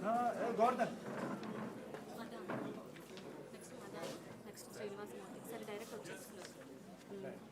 Gordon. Next Srinivas Murthy. Sir, direct వచ్చేస్తున్నారు.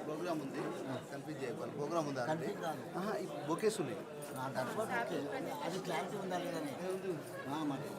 Programme ఉంది confuse చేయవాలి programme ఉందా బొకేస్ ఉన్నాయి అది క్లారిటీ ఉండాలి కానీ మరి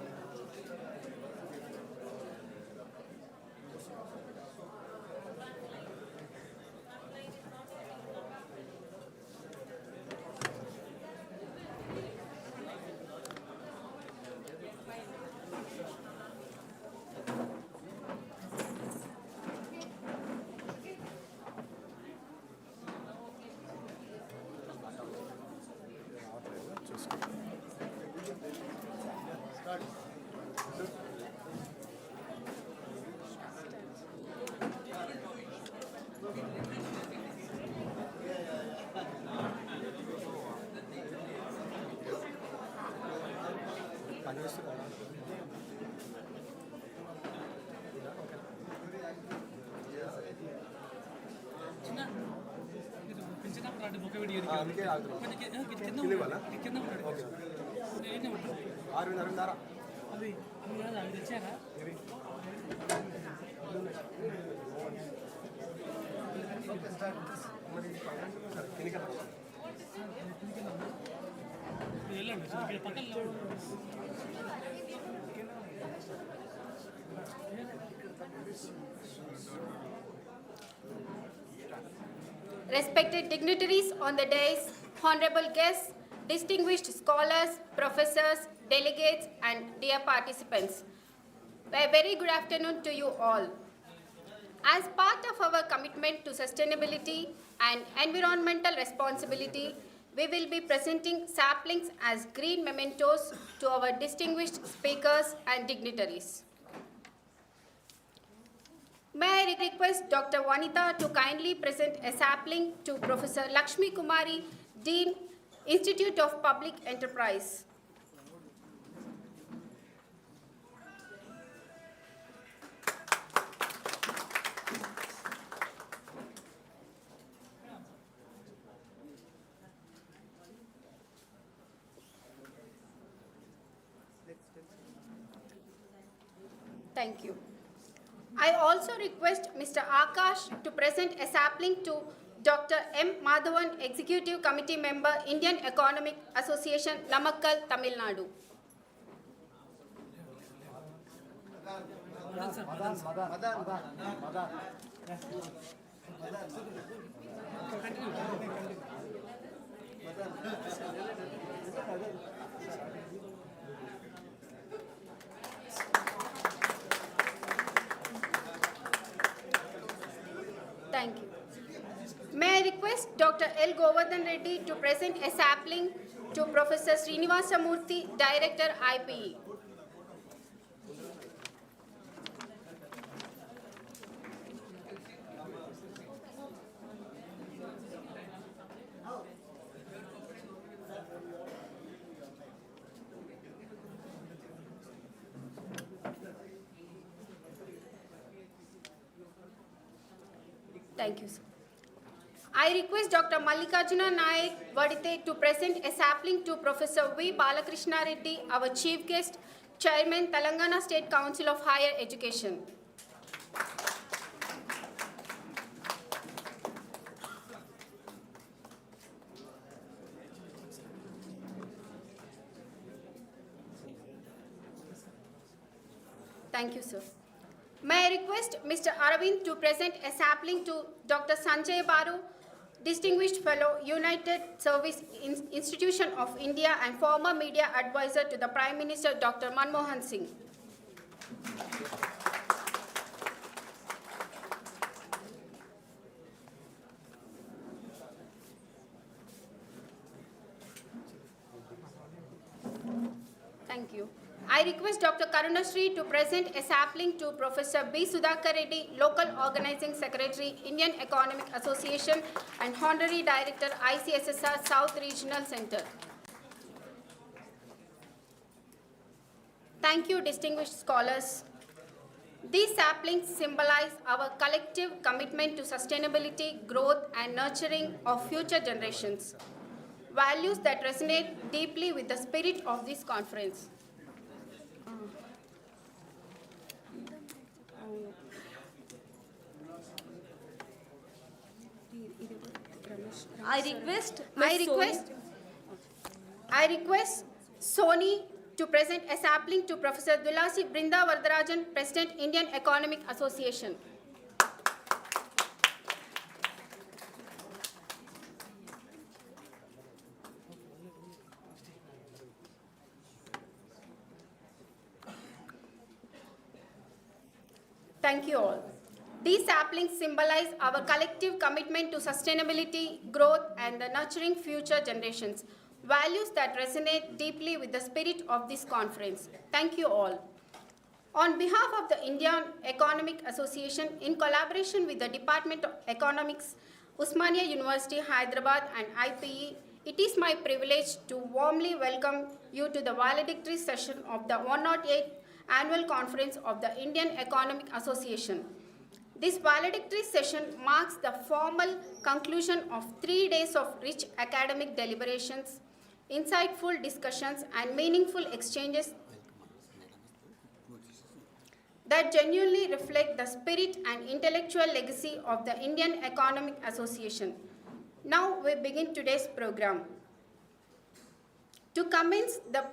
Respected dignitaries on the dais, honorable guests, distinguished scholars, professors, delegates, and dear participants, a very good afternoon to you all. As part of our commitment to sustainability and environmental responsibility, we will be presenting saplings as green mementos to our distinguished speakers and dignitaries. May I request Dr. Vanitha to kindly present a sapling to Professor Lakshmi Kumari, Dean, Institute of Public Enterprise. Thank you. I also request Mr. Akash to present a sapling to Dr. M. Madhavan, Executive Committee Member, Indian Economic Association, Namakkal, Tamil Nadu. Thank you. May I request Dr. L. Govardhan Reddy to present a sapling to Professor Srinivasa Murthy, Director IPE. Thank you, sir. I request Dr. Mallikarjuna Naik Vadite to present a sapling to Professor V. Balakrishna Reddy, our Chief Guest, Chairman, Telangana State Council of Higher Education. Thank you, sir. May I request Mr. Aravind to present a sapling to Dr. Sanjay Baru, Distinguished Fellow, United Service Institution of India and former media advisor to the Prime Minister, Dr. Manmohan Singh. Thank you. I request Dr. Karunashree to present a sapling to Professor B. Sudhakar Reddy, Local Organizing Secretary, Indian Economic Association and Honorary Director, ICSSR South Regional Center. Thank you, distinguished scholars. These saplings symbolize our collective commitment to sustainability, growth, and nurturing of future generations, values that resonate deeply with the spirit of this conference. I request Sony to present a sapling to Professor Dulasi Brinda Vardarajan, President, Indian Economic Association. Thank you all. These saplings symbolize our collective commitment to sustainability, growth, and the nurturing future generations, values that resonate deeply with the spirit of this conference. Thank you all. On behalf of the Indian Economic Association, in collaboration with the Department of Economics, Osmania University, Hyderabad, and IPE, it is my privilege to warmly welcome you to the valedictory session of the 108th Annual Conference of the Indian Economic Association. This valedictory session marks the formal conclusion of 3 days of rich academic deliberations, insightful discussions, and meaningful exchanges that genuinely reflect the spirit and intellectual legacy of the Indian Economic Association. Now we begin today's program. To commence the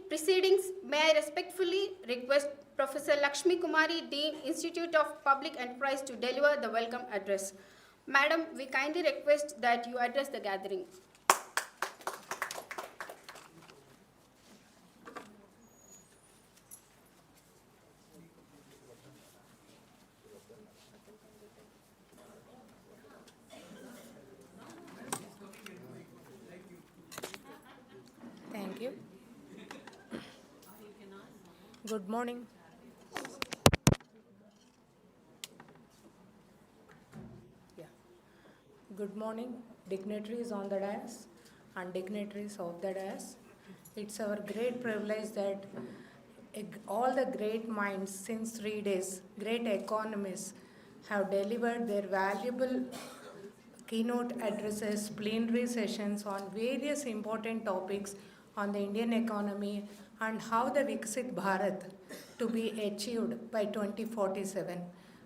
proceedings, may I respectfully request Professor Lakshmi Kumari, Dean, Institute of Public Enterprise, to deliver the welcome address. Madam, we kindly request that you address the gathering. Thank you. Good morning. Good morning, dignitaries on the dais and dignitaries of the dais. It's our great privilege that all the great minds since 3 days, great economists, have delivered their valuable keynote addresses, plenary sessions on various important topics on the Indian economy and how the Viksit Bharat to be achieved by 2047.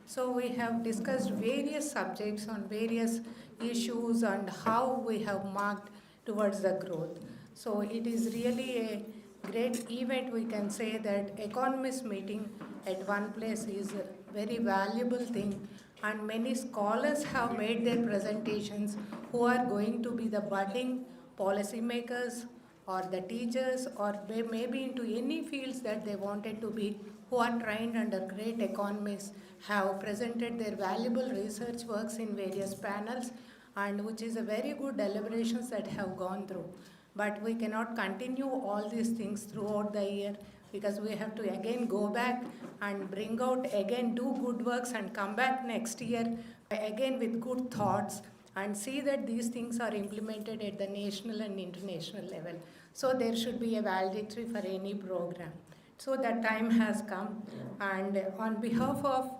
So we have discussed various subjects on various issues and how we have marked towards the growth. So it is really a great event. We can say that economists meeting at one place is a very valuable thing, and many scholars have made their presentations who are going to be the budding policymakers or the teachers or maybe into any fields that they wanted to be, who are trained under great economists, have presented their valuable research works in various panels, and which is a very good deliberations that have gone through. But we cannot continue all these things throughout the year because we have to again go back and bring out again, do good works and come back next year again with good thoughts and see that these things are implemented at the national and international level. So there should be a valedictory for any program. So that time has come, and on behalf of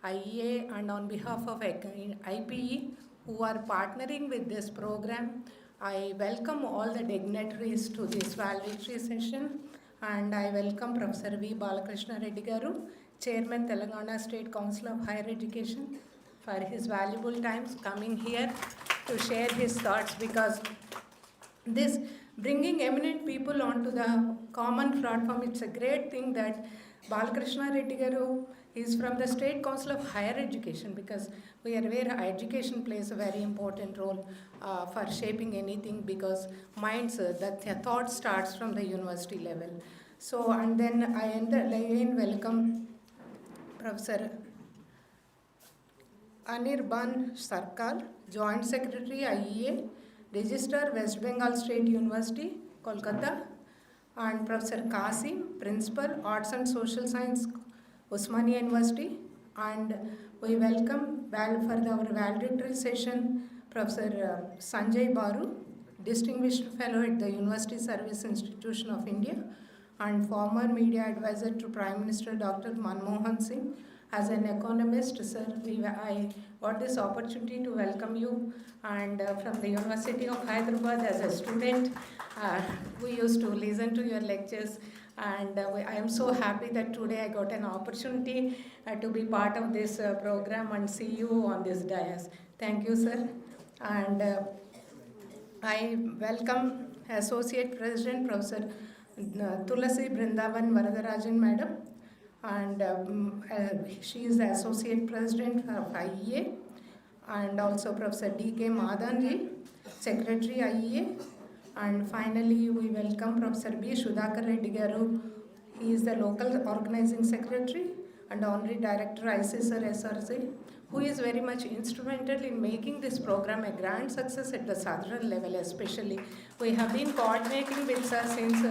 IEA and on behalf of IPE, who are partnering with this program, I welcome all the dignitaries to this valedictory session, and I welcome Professor V. Balakrishna Reddy Garu, Chairman, Telangana State Council of Higher Education, for his valuable times coming here to share his thoughts, because this bringing eminent people onto the common platform, it's a great thing that Balakrishna Reddy Garu is from the State Council of Higher Education, because we are aware education plays a very important role for shaping anything, because minds, the thought starts from the university level. So, and then I again welcome Professor Anirban Sarkar, Joint Secretary IEA, Registrar West Bengal State University, Kolkata, and Professor Kasim, Principal Arts and Social Science, Osmania University, and we welcome for our valedictory session Professor Sanjay Baru, Distinguished Fellow at the University Service Institution of India and former media advisor to Prime Minister Dr. Manmohan Singh. As an economist, sir, I got this opportunity to welcome you, and from the University of Hyderabad as a student, we used to listen to your lectures, and I am so happy that today I got an opportunity to be part of this program and see you on this dais. Thank you, sir. And I welcome Associate President Professor Tulasi Brindavan Varadarajan Madam, and she is the Associate President of IEA, and also Professor D.K. Madanji, Secretary IEA, and finally we welcome Professor B. Sudhakar Reddy Garu. He is the Local Organizing Secretary and Honorary Director ICSR SRC, who is very much instrumental in making this program a grand success at the southern level especially. We have been coordinating with sir since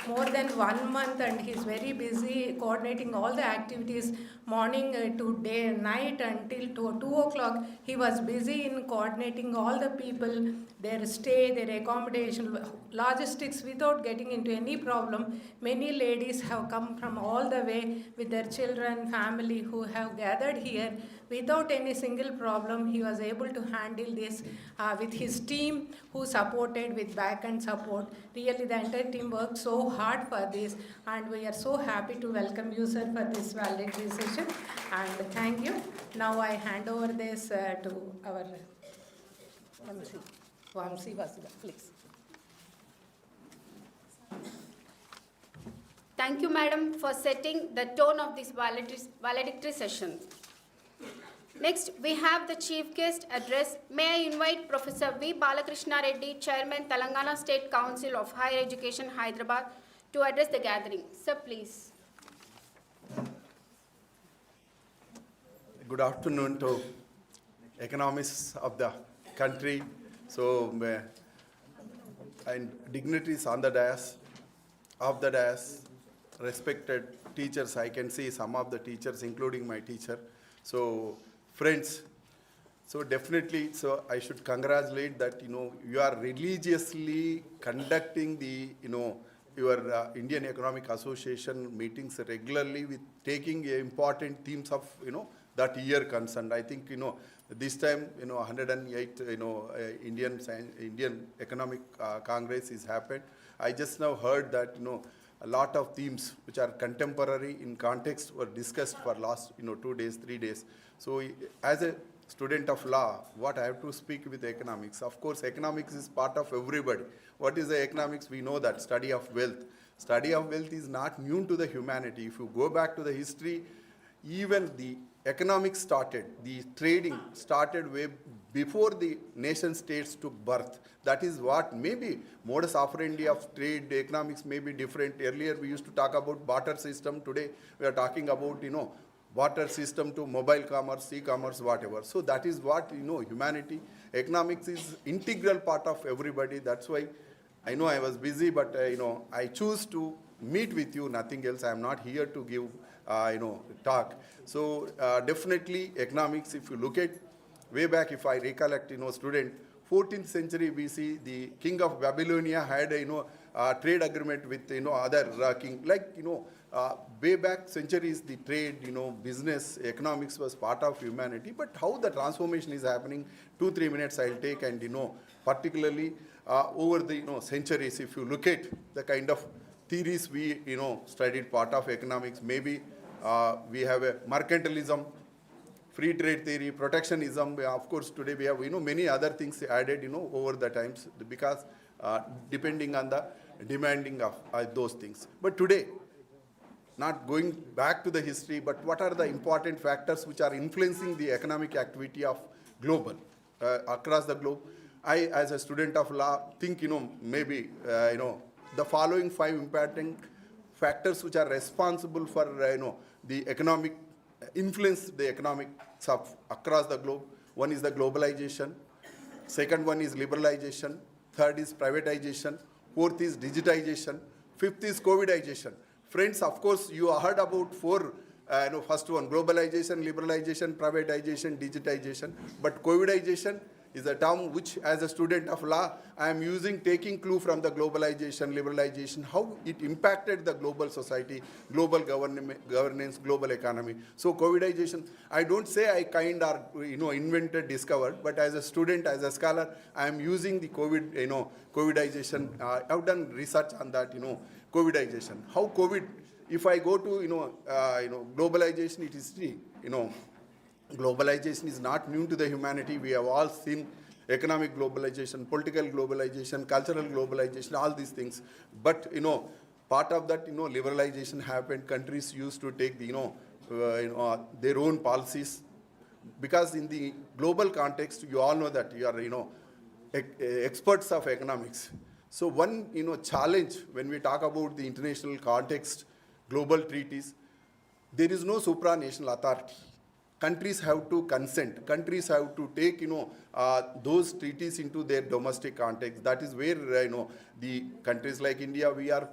more than 1 month, and he is very busy coordinating all the activities morning to day, night until 2 o'clock. He was busy in coordinating all the people, their stay, their accommodation, logistics without getting into any problem. Many ladies have come from all the way with their children, family who have gathered here without any single problem. He was able to handle this with his team, who supported with back and support. Really the entire team worked so hard for this, and we are so happy to welcome you, sir, for this valedictory session, and thank you. Now I hand over this to our MC Vasudha, please. Thank you, madam, for setting the tone of this valedictory session. Next, we have the chief guest address. May I invite Professor V. Balakrishna Reddy, Chairman, Telangana State Council of Higher Education, Hyderabad, to address the gathering. Sir, please. Good afternoon to economists of the country. So, and dignitaries on the dais, of the dais, respected teachers. I can see some of the teachers, including my teacher. So, friends, so definitely, so I should congratulate that, you are religiously conducting the, your Indian Economic Association meetings regularly with taking important themes of, that year concerned. I think, this time, 108, Indian Economic Congress is happened. I just now heard that, a lot of themes which are contemporary in context were discussed for last 2 days, 3 days. So as a student of law, what I have to speak with economics. Of course, economics is part of everybody. What is the economics? We know that study of wealth. Study of wealth is not new to the humanity. If you go back to the history, even the economics started, the trading started way before the nation states took birth. That is what maybe modus operandi of trade economics may be different. Earlier we used to talk about barter system. Today we are talking about, barter system to mobile commerce, e-commerce, whatever. So that is what, humanity, economics is integral part of everybody. That's why I know I was busy, but, I choose to meet with you, nothing else. I am not here to give, talk. So definitely economics, if you look at way back, if I recollect, student, 14th century BC, the king of Babylonia had a trade agreement with, other king. Like, way back centuries, the trade, business, economics was part of humanity. But how the transformation is happening, 2-3 minutes I'll take, and, particularly over the, centuries, if you look at the kind of theories we, studied part of economics, maybe we have a mercantilism, free trade theory, protectionism. Of course, today we have, many other things added, over the times, because depending on the demanding of those things. But today, not going back to the history, but what are the important factors which are influencing the economic activity of global, across the globe. I, as a student of law, think, maybe, the following 5 important factors which are responsible for, the economic, influence the economic across the globe. One is the globalization. Second one is liberalization. Third is privatization. Fourth is digitization. Fifth is COVIDization. Friends, of course, you heard about 4, first one, globalization, liberalization, privatization, digitization. But COVIDization is a term which, as a student of law, I am using, taking clue from the globalization, liberalization, how it impacted the global society, global governance, global economy. So COVIDization, I don't say I invented, discovered, but as a student, as a scholar, I am using the COVIDization. I've done research on that, COVIDization. How COVID, if I go to, globalization, it is free, globalization is not new to the humanity. We have all seen economic globalization, political globalization, cultural globalization, all these things. But, part of that, liberalization happened. Countries used to take the, their own policies. Because in the global context, you all know that you are, experts of economics. So one, challenge when we talk about the international context, global treaties, there is no supranational authority. Countries have to consent. Countries have to take, those treaties into their domestic context. That is where, the countries like India, we are,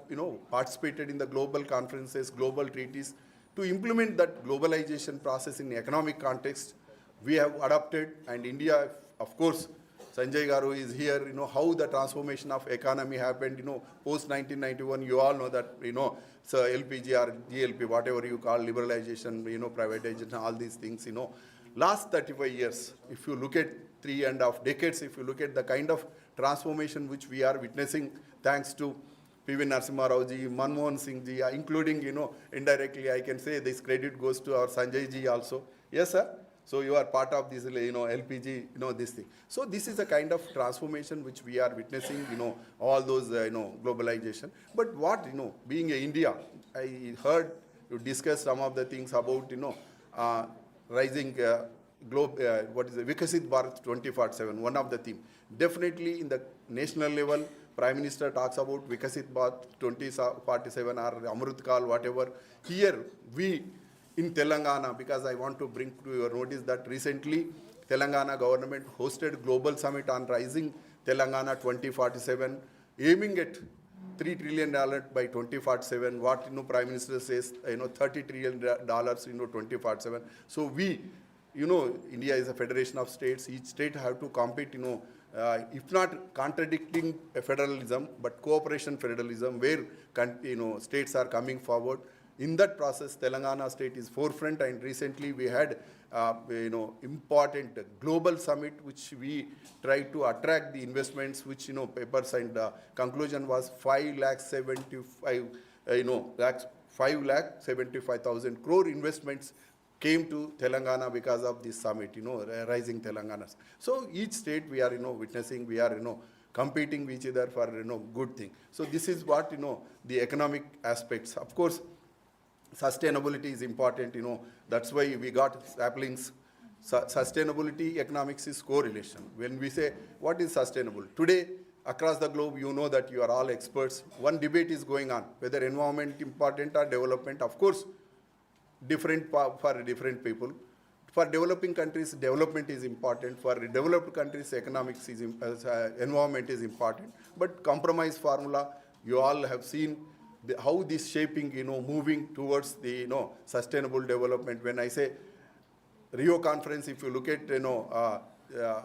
participated in the global conferences, global treaties. To implement that globalization process in economic context, we have adopted, and India, of course, Sanjay Garu is here, how the transformation of economy happened, post 1991, you all know that, so LPG or GLP, whatever you call liberalization, privatization, all these things, last 35 years, if you look at 3.5 decades, if you look at the kind of transformation which we are witnessing, thanks to P.V. Narasimha Rao ji, Manmohan Singh ji, including, indirectly, I can say this credit goes to our Sanjay ji also. Yes, sir? So you are part of this, LPG, this thing. So this is a kind of transformation which we are witnessing, all those, globalization. But what, being a India, I heard you discuss some of the things about, rising what is the Vikasit Bharat 2047, one of the theme. Definitely in the national level, Prime Minister talks about Vikasit Bharat 2047 or Amrut Kal, whatever. Here we, in Telangana, because I want to bring to your notice that recently Telangana government hosted Global Summit on Rising Telangana 2047, aiming at $3 trillion by 2047. What Prime Minister says, $30 trillion 2047. So we, India is a federation of states. Each state have to compete, if not contradicting federalism, but cooperation federalism, where states are coming forward. In that process, Telangana state is forefront, and recently we had, important global summit, which we tried to attract the investments, which, papers and conclusion was 5,75,000 crore investments came to Telangana because of this summit, rising Telangana. So each state we are, witnessing, we are, competing with each other for, good thing. So this is what, the economic aspects. Of course, sustainability is important, that's why we got saplings. Sustainability, economics is correlation. When we say, what is sustainable? Today, across the globe, you know that you are all experts. One debate is going on, whether environment important or development. Of course, different for different people. For developing countries, development is important. For developed countries, economics is, environment is important. But compromise formula, you all have seen how this shaping, moving towards the, sustainable development. When I say Rio conference, if you look at,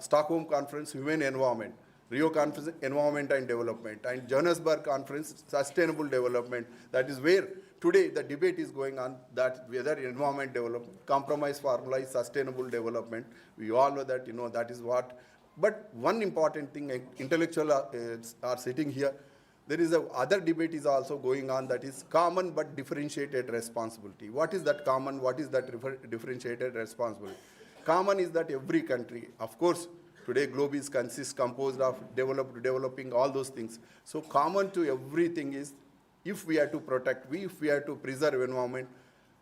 Stockholm conference, human environment, Rio conference, environment and development, and Johannesburg conference, sustainable development. That is where today the debate is going on, that whether environment development, compromise formula is sustainable development. We all know that, that is what. But one important thing, intellectuals are sitting here. There is other debate is also going on, that is common but differentiated responsibility. What is that common? What is that differentiated responsibility? Common is that every country, of course, today globe is composed of developing, all those things. So common to everything is if we are to protect, if we are to preserve environment,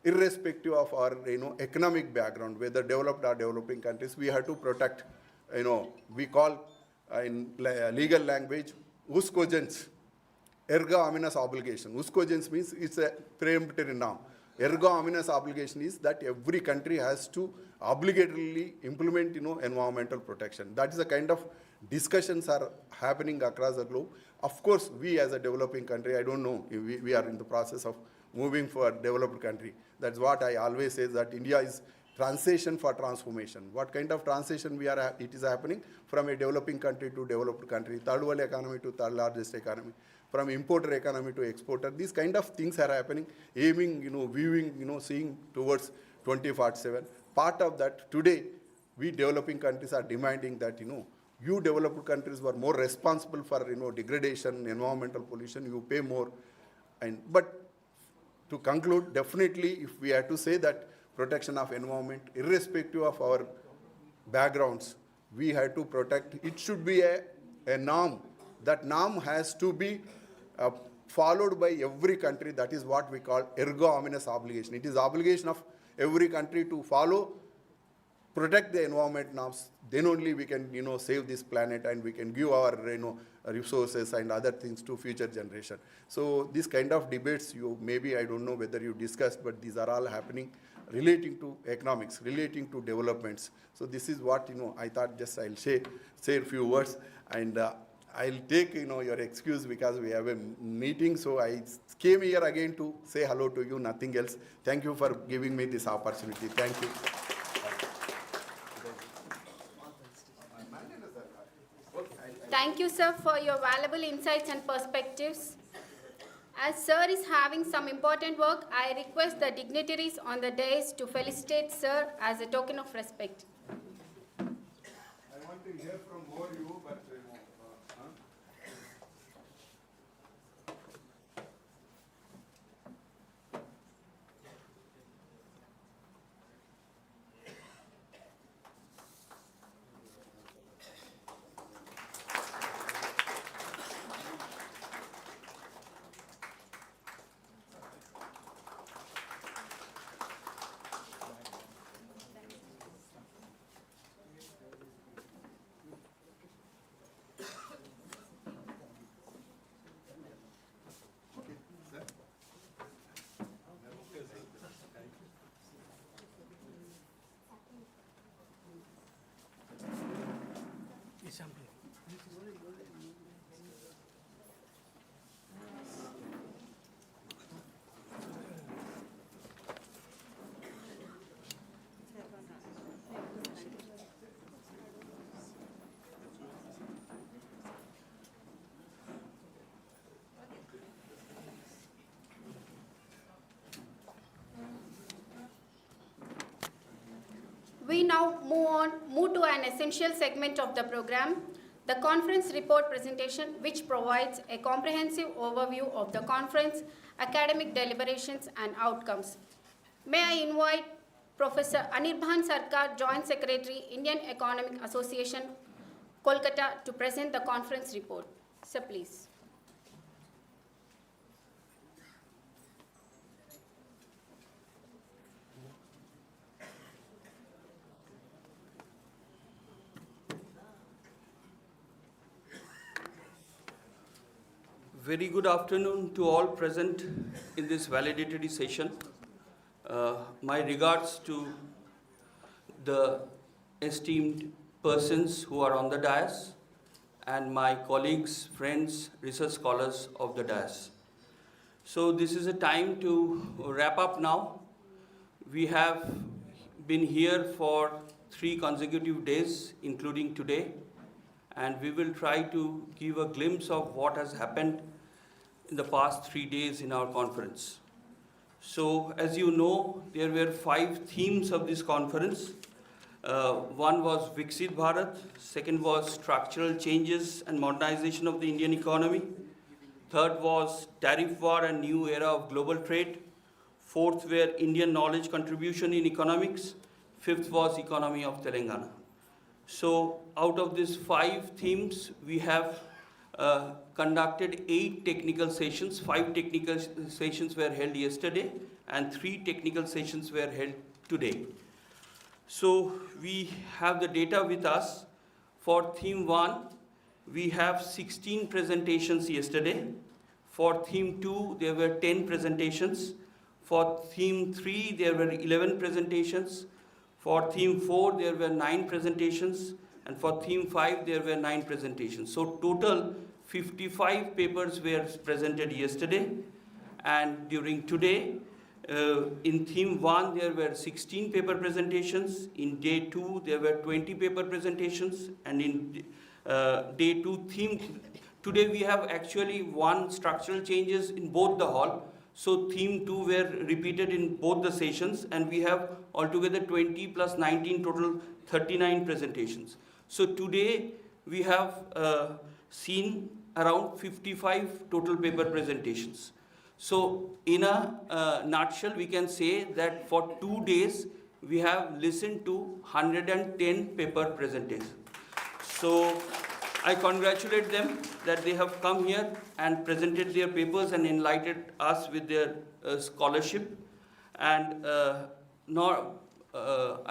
irrespective of our economic background, whether developed or developing countries, we have to protect. We call in legal language us cogens, erga omnes obligation. Us cogens means it's a preemptory noun. Erga omnes obligation is that every country has to obligatorily implement environmental protection. That is the kind of discussions are happening across the globe. Of course, we as a developing country, I don't know, we are in the process of moving for a developed country. That's what I always say, that India is transition for transformation. What kind of transition it is happening from a developing country to developed country, third world economy to third largest economy, from importer economy to exporter. These kind of things are happening, aiming, viewing, seeing towards 2047. Part of that today, we developing countries are demanding that, you developed countries were more responsible for, degradation, environmental pollution, you pay more. But to conclude, definitely, if we have to say that protection of environment, irrespective of our backgrounds, we have to protect. It should be a norm. That norm has to be followed by every country. That is what we call erga omnes obligation. It is obligation of every country to follow, protect the environment norms. Then only we can, save this planet, and we can give our, resources and other things to future generation. So this kind of debates, maybe I don't know whether you discussed, but these are all happening relating to economics, relating to developments. So this is what, I thought just I'll say a few words, and I'll take, your excuse because we have a meeting. So I came here again to say hello to you, nothing else. Thank you for giving me this opportunity. Thank you. Thank you, sir, for your valuable insights and perspectives. As sir is having some important work, I request the dignitaries on the dais to felicitate sir as a token of respect. I want to hear from more you, but We now move to an essential segment of the program, the conference report presentation, which provides a comprehensive overview of the conference, academic deliberations and outcomes. May I invite Professor Anirban Sarkar, Joint Secretary, Indian Economic Association, Kolkata, to present the conference report. Sir, please. Very good afternoon to all present in this valedictory session. My regards to the esteemed persons who are on the dais and my colleagues, friends, research scholars of the dais. So this is a time to wrap up now. We have been here for 3 consecutive days, including today, and we will try to give a glimpse of what has happened in the past 3 days in our conference. So, as you know, there were 5 themes of this conference. One was Viksit Bharat, second was structural changes and modernization of the Indian economy, third was tariff war and new era of global trade, fourth were Indian knowledge contribution in economics, fifth was economy of Telangana. So, out of these 5 themes, we have conducted 8 technical sessions. 5 technical sessions were held yesterday and 3 technical sessions were held today. So we have the data with us. For theme 1, we have 16 presentations yesterday. For theme 2, there were 10 presentations. For theme 3, there were 11 presentations. For theme 4, there were 9 presentations. And for theme 5, there were 9 presentations. So total 55 papers were presented yesterday. And during today, in theme 1, there were 16 paper presentations. In day 2, there were 20 paper presentations. And in day 2 theme, today we have actually 1 structural changes in both the hall. So theme 2 were repeated in both the sessions, and we have altogether 20 plus 19, total 39 presentations. So today we have seen around 55 total paper presentations. So in a nutshell, we can say that for 2 days we have listened to 110 paper presentations. So I congratulate them that they have come here and presented their papers and enlightened us with their scholarship. And I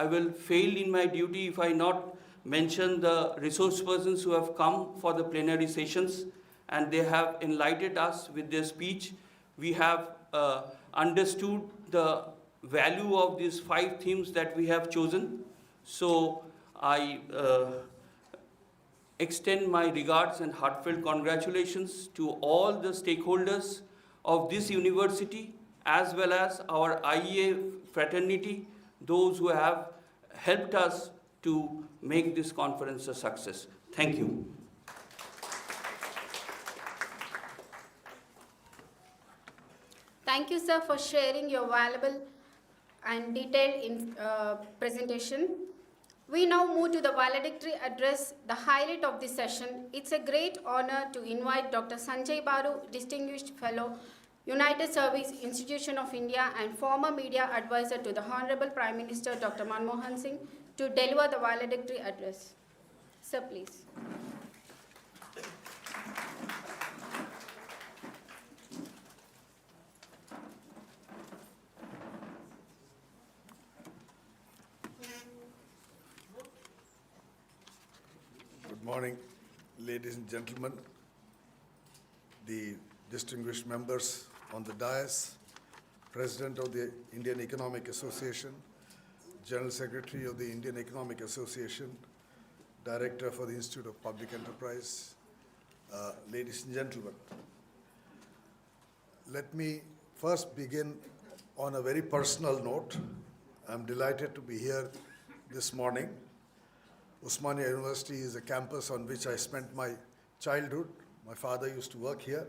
will fail in my duty if I not mention the resource persons who have come for the plenary sessions, and they have enlightened us with their speech. We have understood the value of these 5 themes that we have chosen. So I extend my regards and heartfelt congratulations to all the stakeholders of this university, as well as our IEA fraternity, those who have helped us to make this conference a success. Thank you. Thank you, sir, for sharing your valuable and detailed presentation. We now move to the valedictory address, the highlight of this session. It's a great honor to invite Dr. Sanjay Baru, Distinguished Fellow, United Service Institution of India and former media advisor to the Honorable Prime Minister Dr. Manmohan Singh, to deliver the valedictory address. Sir, please. Good morning, ladies and gentlemen, the distinguished members on the dais, President of the Indian Economic Association, General Secretary of the Indian Economic Association, Director for the Institute of Public Enterprise, ladies and gentlemen. Let me first begin on a very personal note. I'm delighted to be here this morning. Osmania University is a campus on which I spent my childhood. My father used to work here.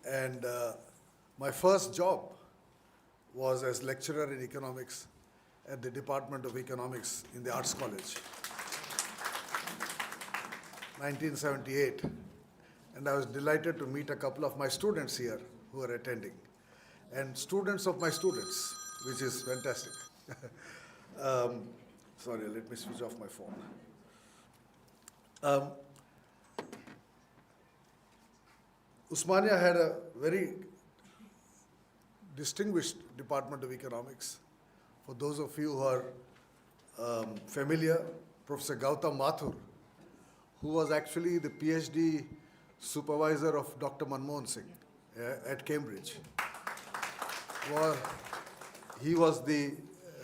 And my first job was as lecturer in economics at the Department of Economics in the Arts College, 1978. And I was delighted to meet a couple of my students here who are attending. And students of my students, which is fantastic. Sorry, let me switch off my phone. Osmania had a very distinguished Department of Economics. For those of you who are familiar, Professor Gautam Mathur, who was actually the PhD supervisor of Dr. Manmohan Singh at Cambridge. He was the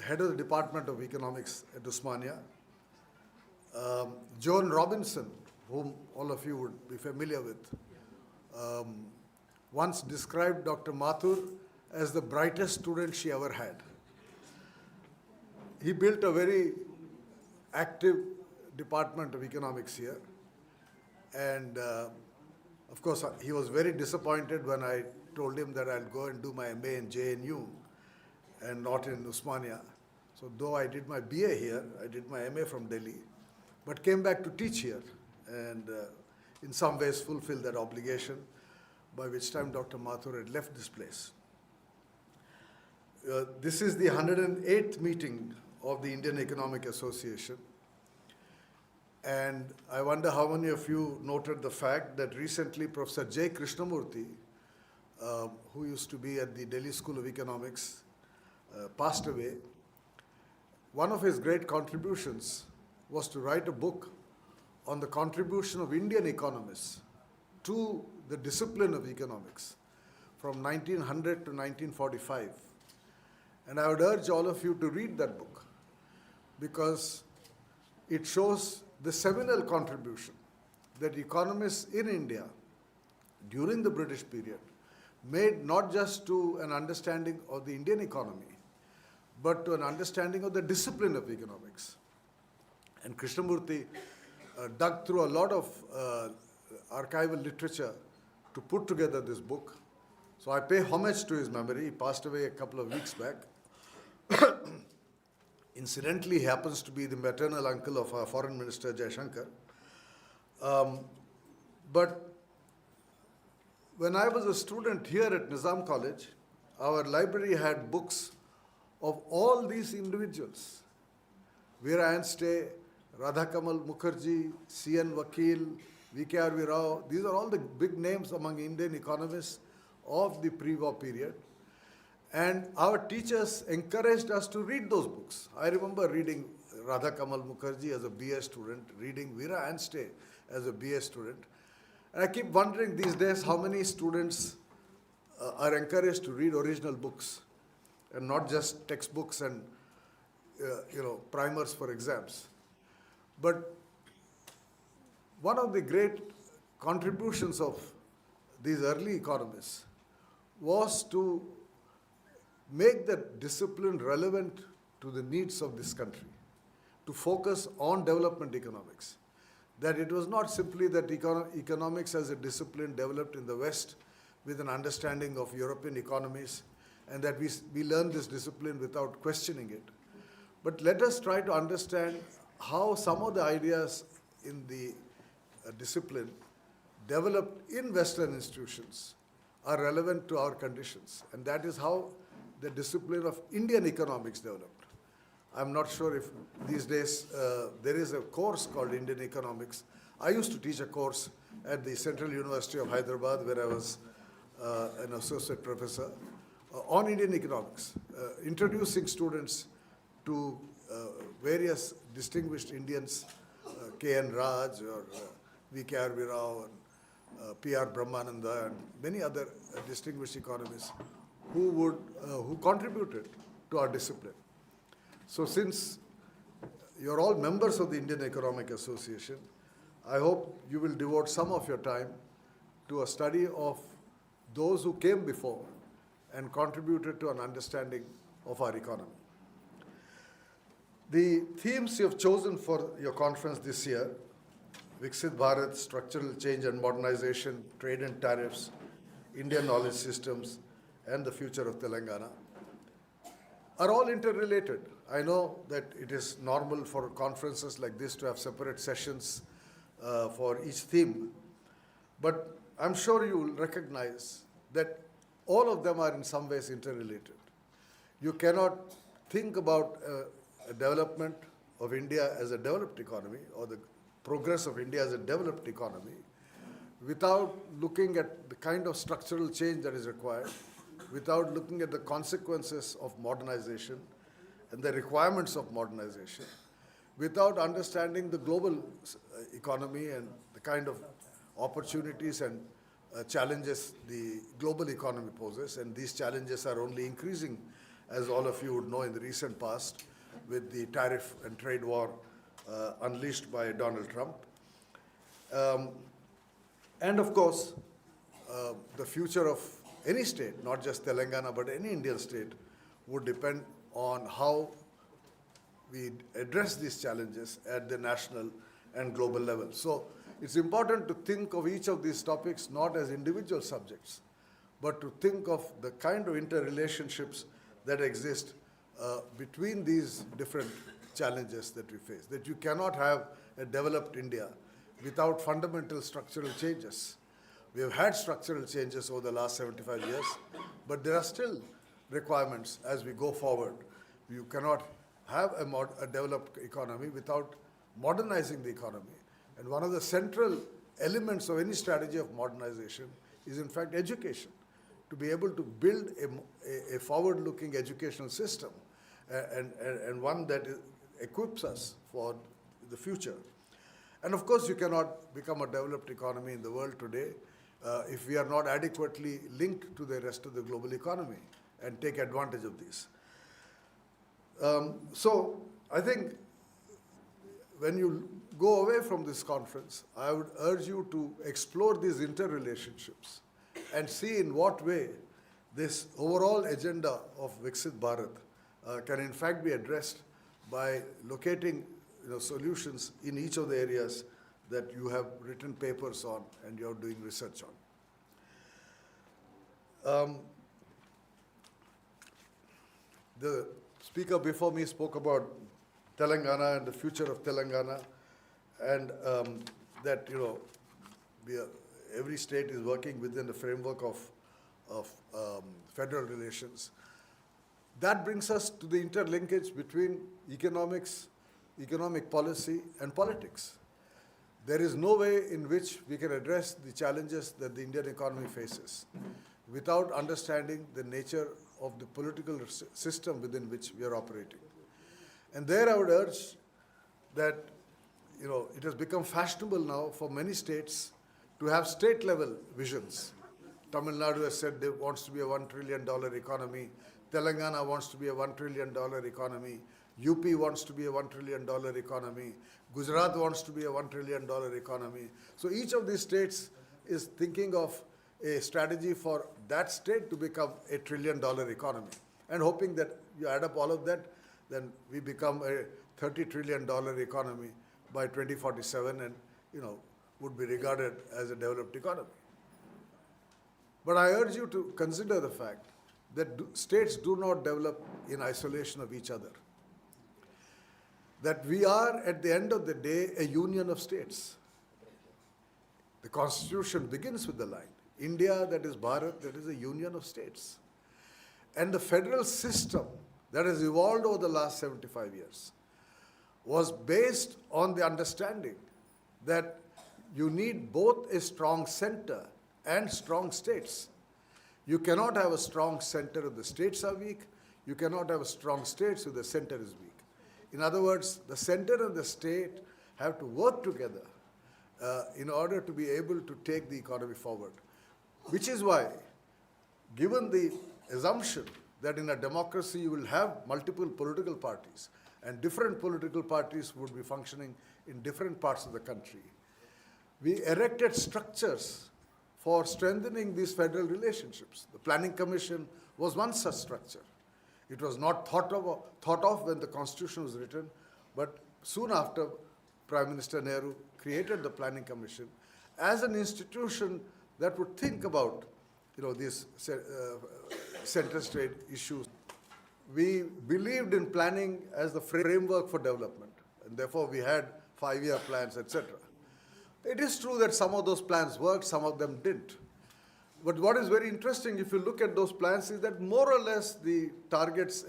head of the Department of Economics at Osmania. Joan Robinson, whom all of you would be familiar with, once described Dr. Mathur as the brightest student she ever had. He built a very active Department of Economics here. And of course, he was very disappointed when I told him that I'll go and do my MA in JNU and not in Osmania. So though I did my BA here, I did my MA from Delhi, but came back to teach here and in some ways fulfill that obligation, by which time Dr. Mathur had left this place. This is the 108th meeting of the Indian Economic Association. And I wonder how many of you noted the fact that recently Professor J. Krishnamurthy, who used to be at the Delhi School of Economics, passed away. One of his great contributions was to write a book on the contribution of Indian economists to the discipline of economics from 1900 to 1945. And I would urge all of you to read that book because it shows the seminal contribution that economists in India during the British period made not just to an understanding of the Indian economy, but to an understanding of the discipline of economics. And Krishnamurthy dug through a lot of archival literature to put together this book. So I pay homage to his memory. He passed away a couple of weeks back. Incidentally, he happens to be the maternal uncle of our Foreign Minister, Jaishankar. But when I was a student here at Nizam College, our library had books of all these individuals. Veera Anstey, Radhakamal Mukherjee, C.N. Vakil, V.K.R.V. Rao. These are all the big names among Indian economists of the pre-war period. And our teachers encouraged us to read those books. I remember reading Radhakamal Mukherjee as a BA student, reading Veera Anstey as a BA student. And I keep wondering these days how many students are encouraged to read original books and not just textbooks and primers for exams. But one of the great contributions of these early economists was to make that discipline relevant to the needs of this country, to focus on development economics. That it was not simply that economics as a discipline developed in the West with an understanding of European economies and that we learn this discipline without questioning it. But let us try to understand how some of the ideas in the discipline developed in Western institutions are relevant to our conditions. And that is how the discipline of Indian economics developed. I'm not sure if these days there is a course called Indian economics. I used to teach a course at the Central University of Hyderabad where I was an associate professor on Indian economics, introducing students to various distinguished Indians, K.N. Raj or V.K.R.V. Rao and P.R. Brahmananda and many other distinguished economists who contributed to our discipline. So since you're all members of the Indian Economic Association, I hope you will devote some of your time to a study of those who came before and contributed to an understanding of our economy. The themes you have chosen for your conference this year, Viksit Bharat, Structural Change and Modernization, Trade and Tariffs, Indian Knowledge Systems, and the Future of Telangana, are all interrelated. I know that it is normal for conferences like this to have separate sessions for each theme, but I'm sure you will recognize that all of them are in some ways interrelated. You cannot think about a development of India as a developed economy or the progress of India as a developed economy without looking at the kind of structural change that is required, without looking at the consequences of modernization and the requirements of modernization, without understanding the global economy and the kind of opportunities and challenges the global economy poses. And these challenges are only increasing, as all of you would know, in the recent past with the tariff and trade war unleashed by Donald Trump. And of course, the future of any state, not just Telangana, but any Indian state, would depend on how we address these challenges at the national and global level. So it's important to think of each of these topics not as individual subjects, but to think of the kind of interrelationships that exist between these different challenges that we face. That you cannot have a developed India without fundamental structural changes. We have had structural changes over the last 75 years, but there are still requirements as we go forward. You cannot have a developed economy without modernizing the economy. And one of the central elements of any strategy of modernization is in fact education. To be able to build a forward-looking educational system and one that equips us for the future. And of course, you cannot become a developed economy in the world today if we are not adequately linked to the rest of the global economy and take advantage of these. So I think when you go away from this conference, I would urge you to explore these interrelationships and see in what way this overall agenda of Viksit Bharat can in fact be addressed by locating solutions in each of the areas that you have written papers on and you are doing research on. The speaker before me spoke about Telangana and the future of Telangana, and that every state is working within the framework of federal relations. That brings us to the interlinkage between economics, economic policy, and politics. There is no way in which we can address the challenges that the Indian economy faces without understanding the nature of the political system within which we are operating. And there I would urge that it has become fashionable now for many states to have state-level visions. Tamil Nadu has said they wants to be a $1 trillion economy. Telangana wants to be a $1 trillion economy. UP wants to be a $1 trillion economy. Gujarat wants to be a $1 trillion economy. So each of these states is thinking of a strategy for that state to become a $1 trillion economy, and hoping that you add up all of that, then we become a $30 trillion economy by 2047 and would be regarded as a developed economy. But I urge you to consider the fact that states do not develop in isolation of each other. That we are, at the end of the day, a union of states. The Constitution begins with the line, India, that is Bharat, that is a union of states. And the federal system that has evolved over the last 75 years was based on the understanding that you need both a strong center and strong states. You cannot have a strong center if the states are weak. You cannot have a strong states if the center is weak. In other words, the center and the state have to work together in order to be able to take the economy forward. Which is why, given the assumption that in a democracy you will have multiple political parties and different political parties would be functioning in different parts of the country, we erected structures for strengthening these federal relationships. The Planning Commission was one such structure. It was not thought of when the Constitution was written, but soon after, Prime Minister Nehru created the Planning Commission as an institution that would think about these center-state issues. We believed in planning as the framework for development, and therefore we had 5-year plans, etc. It is true that some of those plans worked, some of them didn't. But what is very interesting, if you look at those plans, is that more or less the targets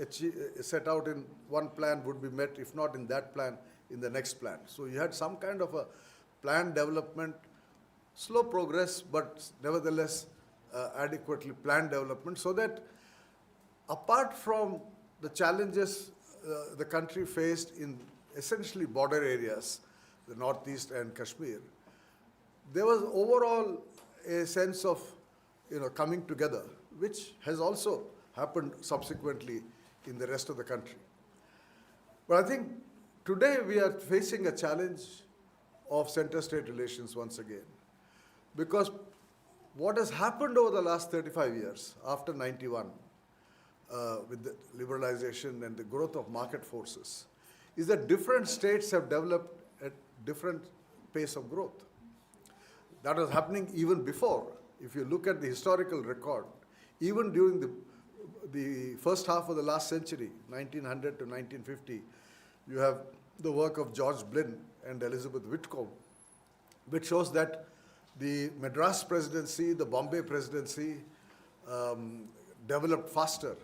set out in one plan would be met, if not in that plan, in the next plan. So you had some kind of a plan development, slow progress, but nevertheless adequately planned development, so that apart from the challenges the country faced in essentially border areas, the Northeast and Kashmir, there was overall a sense of coming together, which has also happened subsequently in the rest of the country. But I think today we are facing a challenge of center-state relations once again, because what has happened over the last 35 years, after 91, with the liberalization and the growth of market forces, is that different states have developed at different pace of growth. That was happening even before. If you look at the historical record, even during the first half of the last century, 1900 to 1950, you have the work of George Blinn and Elizabeth Whitcomb, which shows that the Madras presidency, the Bombay presidency developed faster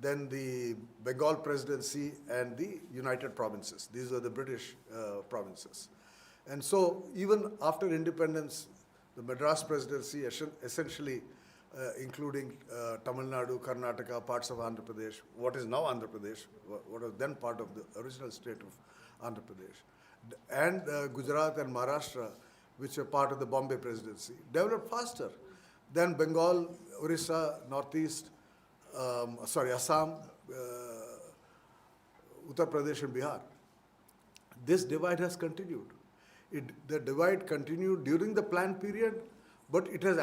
then the Bengal Presidency, and the United Provinces. These were the British provinces. And so even after independence, the Madras Presidency essentially including Tamil Nadu, Karnataka, parts of Andhra Pradesh, what is now Andhra Pradesh, what was then part of the original state of Andhra Pradesh, and Gujarat and Maharashtra, which were part of the Bombay Presidency, developed faster than Bengal, Orissa, Northeast, Assam, Uttar Pradesh and Bihar. This divide has continued. The divide continued during the planned period, but it has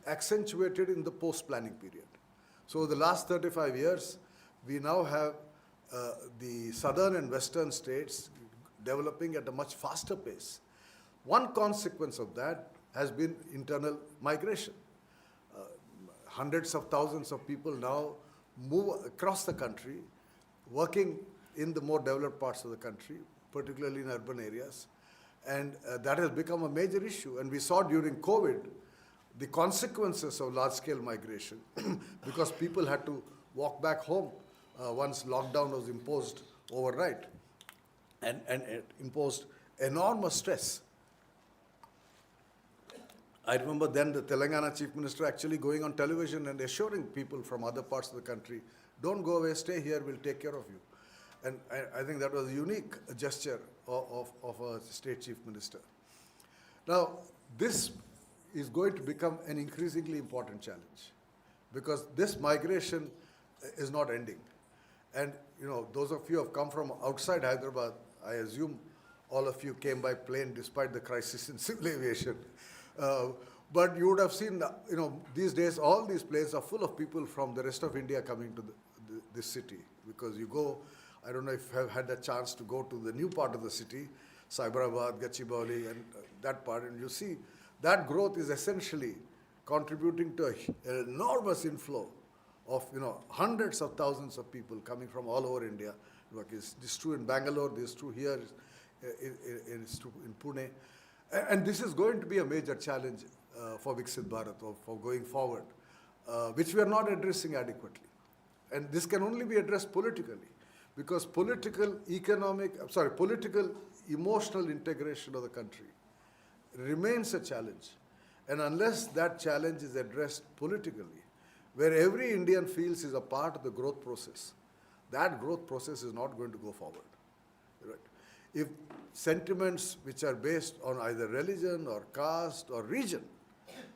accentuated in the post-planning period. So the last 35 years, we now have the southern and western states developing at a much faster pace. One consequence of that has been internal migration. Hundreds of thousands of people now move across the country, working in the more developed parts of the country, particularly in urban areas. And that has become a major issue. And we saw during COVID the consequences of large-scale migration because people had to walk back home once lockdown was imposed overnight, and it imposed enormous stress. I remember then the Telangana Chief Minister actually going on television and assuring people from other parts of the country, don't go away, stay here, we'll take care of you. And I think that was a unique gesture of a state chief minister. Now, this is going to become an increasingly important challenge because this migration is not ending. And, you know, those of you who have come from outside Hyderabad, I assume all of you came by plane despite the crisis in civil aviation. But you would have seen, you know, these days all these planes are full of people from the rest of India coming to this city because you go, I don't know if you have had a chance to go to the new part of the city, Hyderabad, Gachibowli, and that part, and you see that growth is essentially contributing to an enormous inflow of, you know, hundreds of thousands of people coming from all over India. Like this is true in Bangalore, this is true here, it's true in Pune. And this is going to be a major challenge for Viksit Bharat, or for going forward, which we are not addressing adequately. And this can only be addressed politically, because political, emotional integration of the country remains a challenge. And unless that challenge is addressed politically, where every Indian feels is a part of the growth process, that growth process is not going to go forward. Right? If sentiments which are based on either religion or caste or region,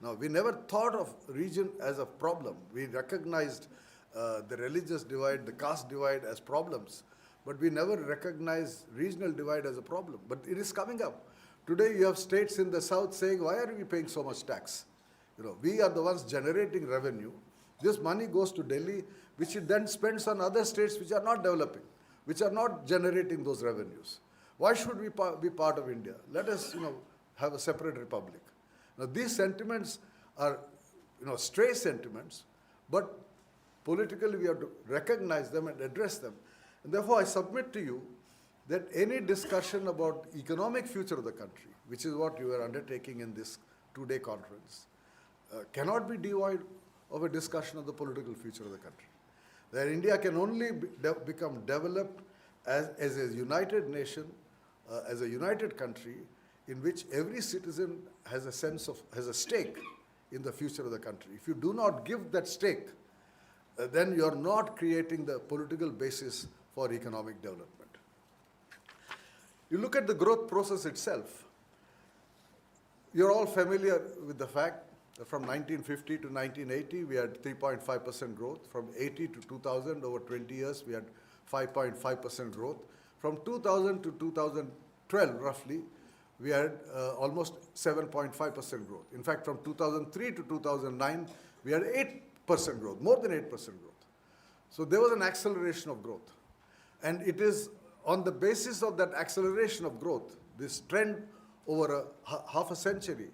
now we never thought of region as a problem. We recognized the religious divide, the caste divide as problems, but we never recognized regional divide as a problem. But it is coming up. Today you have states in the south saying, why are we paying so much tax? You know, we are the ones generating revenue. This money goes to Delhi, which it then spends on other states which are not developing, which are not generating those revenues. Why should we be part of India? Let us, you know, have a separate republic. Now these sentiments are, you know, stray sentiments, but politically we have to recognize them and address them. And therefore I submit to you that any discussion about economic future of the country, which is what you are undertaking in this two-day conference, cannot be devoid of a discussion of the political future of the country. That India can only become developed as a united nation, as a united country, in which every citizen has a stake in the future of the country. If you do not give that stake, then you are not creating the political basis for economic development. You look at the growth process itself. You're all familiar with the fact that from 1950 to 1980, we had 3.5% growth. From 80 to 2000, over 20 years, we had 5.5% growth. From 2000 to 2012, roughly, we had almost 7.5% growth. In fact, from 2003 to 2009, we had 8% growth, more than 8% growth. So there was an acceleration of growth. And it is on the basis of that acceleration of growth, this trend over half a century,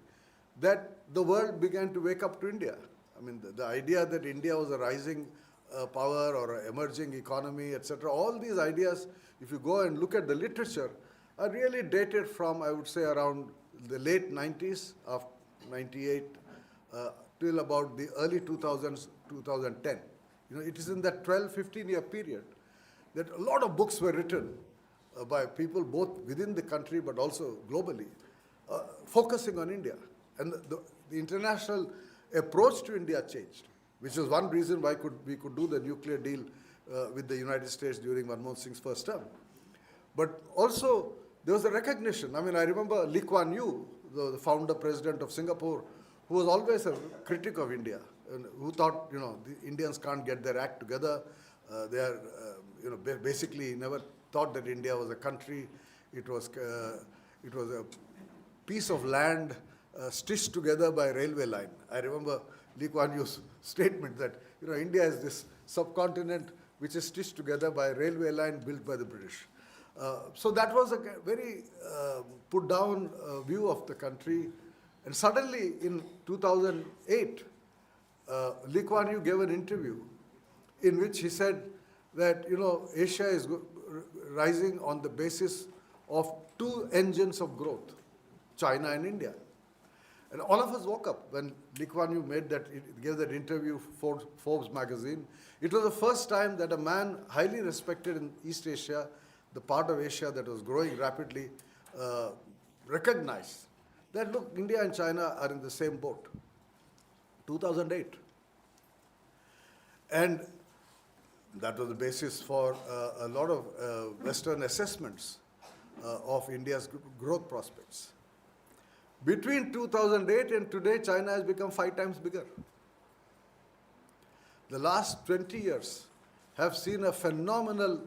that the world began to wake up to India. I mean, the idea that India was a rising power or an emerging economy, etc., all these ideas, if you go and look at the literature, are really dated from, I would say, around the late 90s, of 98, till about the early 2000s, 2010. You know, it is in that 12-15 year period that a lot of books were written by people both within the country but also globally, focusing on India. And the international approach to India changed, which is one reason why we could do the nuclear deal with the United States during Manmohan Singh's first term. But also, there was a recognition. I mean, I remember Lee Kuan Yew, the founder president of Singapore, who was always a critic of India, and who thought, you know, the Indians can't get their act together. They are, you know, basically never thought that India was a country. It was a piece of land stitched together by a railway line. I remember Lee Kuan Yew's statement that, you know, India is this subcontinent which is stitched together by a railway line built by the British. So that was a very put down view of the country. And suddenly in 2008, Lee Kuan Yew gave an interview in which he said that, you know, Asia is rising on the basis of two engines of growth, China and India. And all of us woke up when Lee Kuan Yew gave that interview for Forbes magazine. It was the first time that a man highly respected in East Asia, the part of Asia that was growing rapidly, recognized that, look, India and China are in the same boat. 2008. And that was the basis for a lot of Western assessments of India's growth prospects. Between 2008 and today, China has become 5 times bigger. The last 20 years have seen a phenomenal,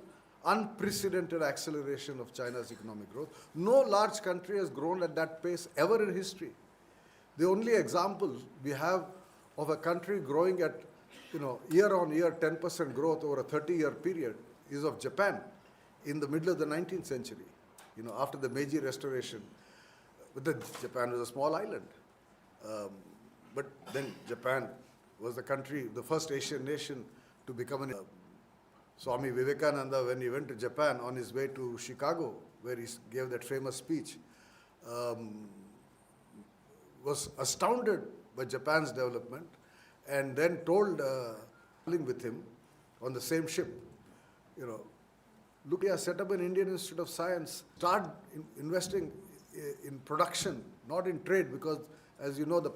unprecedented acceleration of China's economic growth. No large country has grown at that pace ever in history. The only example we have of a country growing at, you know, year on year 10% growth over a 30-year period is of Japan in the middle of the 19th century, you know, after the Meiji Restoration. But Japan was a small island. But then Japan was the country, the first Asian nation to become an Swami Vivekananda, when he went to Japan on his way to Chicago, where he gave that famous speech, was astounded by Japan's development, and then told, with him on the same ship, you know, look here, set up an Indian Institute of Science, start investing in production, not in trade, because as you know, the